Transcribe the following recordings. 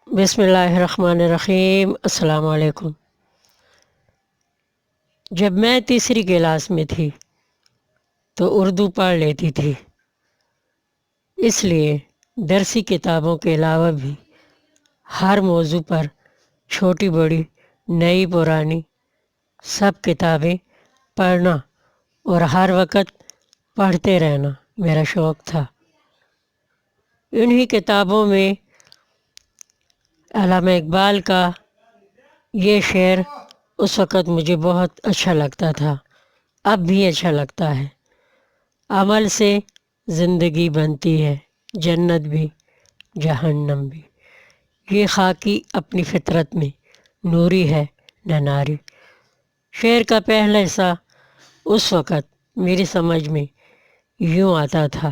بسم اللہ الرحمن الرحیم۔ السلام علیکم۔ جب میں تیسری کلاس میں تھی تو اردو پڑھ لیتی تھی، اس لیے درسی کتابوں کے علاوہ بھی ہر موضوع پر چھوٹی بڑی نئی پرانی سب کتابیں پڑھنا اور ہر وقت پڑھتے رہنا میرا شوق تھا۔ انہی کتابوں میں علامہ اقبال کا یہ شعر اس وقت مجھے بہت اچھا لگتا تھا، اب بھی اچھا لگتا ہے۔ عمل سے زندگی بنتی ہے، جنت بھی جہنم بھی، یہ خاکی اپنی فطرت میں نوری ہے نہ ناری۔ شعر کا پہلا حصہ اس وقت میری سمجھ میں یوں آتا تھا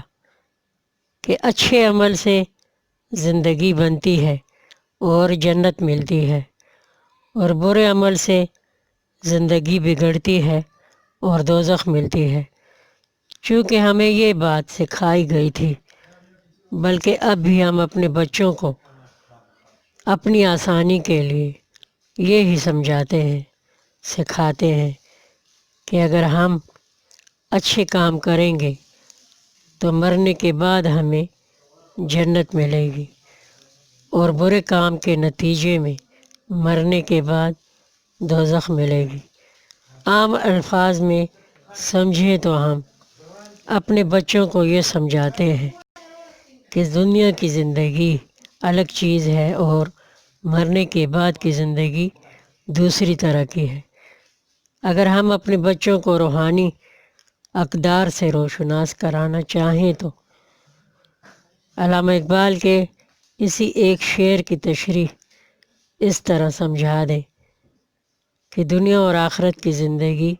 کہ اچھے عمل سے زندگی بنتی ہے اور جنت ملتی ہے، اور برے عمل سے زندگی بگڑتی ہے اور دوزخ ملتی ہے۔ چونکہ ہمیں یہ بات سکھائی گئی تھی، بلکہ اب بھی ہم اپنے بچوں کو اپنی آسانی کے لیے یہی سمجھاتے ہیں، سکھاتے ہیں کہ اگر ہم اچھے کام کریں گے تو مرنے کے بعد ہمیں جنت ملے گی، اور برے کام کے نتیجے میں مرنے کے بعد دوزخ ملے گی۔ عام الفاظ میں سمجھیں تو ہم اپنے بچوں کو یہ سمجھاتے ہیں کہ دنیا کی زندگی الگ چیز ہے اور مرنے کے بعد کی زندگی دوسری طرح کی ہے۔ اگر ہم اپنے بچوں کو روحانی اقدار سے روشناس کرانا چاہیں تو علامہ اقبال کے اسی ایک شعر کی تشریح اس طرح سمجھا دیں کہ دنیا اور آخرت کی زندگی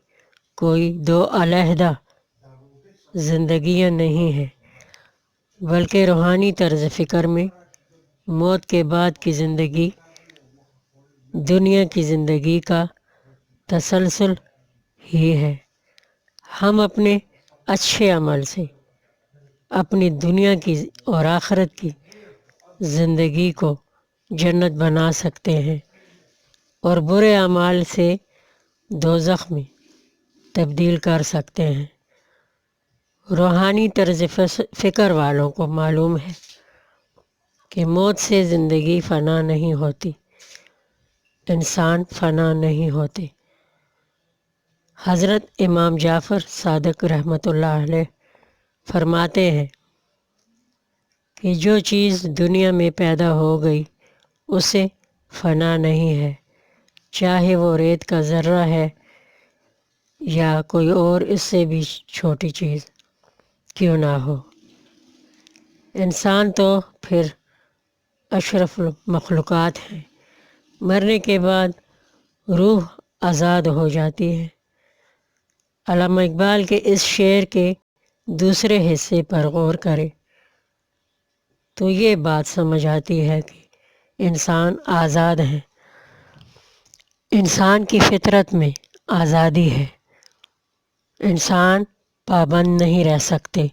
کوئی دو علیحدہ زندگیاں نہیں ہیں، بلکہ روحانی طرز فکر میں موت کے بعد کی زندگی دنیا کی زندگی کا تسلسل ہی ہے۔ ہم اپنے اچھے عمل سے اپنی دنیا کی اور آخرت کی زندگی کو جنت بنا سکتے ہیں اور برے اعمال سے دوزخ میں تبدیل کر سکتے ہیں۔ روحانی طرز فکر والوں کو معلوم ہے کہ موت سے زندگی فنا نہیں ہوتی، انسان فنا نہیں ہوتے۔ حضرت امام جعفر صادق رحمۃ اللہ علیہ فرماتے ہیں کہ جو چیز دنیا میں پیدا ہو گئی اسے فنا نہیں ہے، چاہے وہ ریت کا ذرہ ہے یا کوئی اور اس سے بھی چھوٹی چیز کیوں نہ ہو۔ انسان تو پھر اشرف المخلوقات ہیں، مرنے کے بعد روح آزاد ہو جاتی ہے۔ علامہ اقبال کے اس شعر کے دوسرے حصے پر غور کریں تو یہ بات سمجھ آتی ہے کہ انسان آزاد ہے، انسان کی فطرت میں آزادی ہے، انسان پابند نہیں رہ سکتے،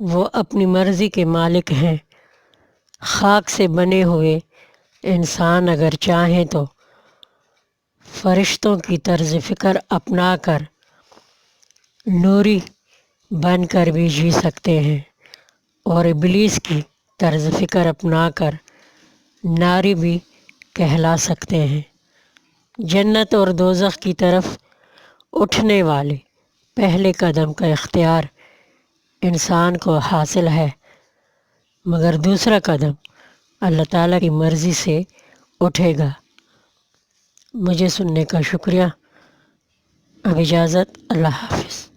وہ اپنی مرضی کے مالک ہیں۔ خاک سے بنے ہوئے انسان اگر چاہیں تو فرشتوں کی طرز فکر اپنا کر نوری بن کر بھی جی سکتے ہیں، اور ابلیس کی طرز فکر اپنا کر ناری بھی کہلا سکتے ہیں۔ جنت اور دوزخ کی طرف اٹھنے والے پہلے قدم کا اختیار انسان کو حاصل ہے، مگر دوسرا قدم اللہ تعالیٰ کی مرضی سے اٹھے گا۔ مجھے سننے کا شکریہ۔ اب اجازت، اللہ حافظ۔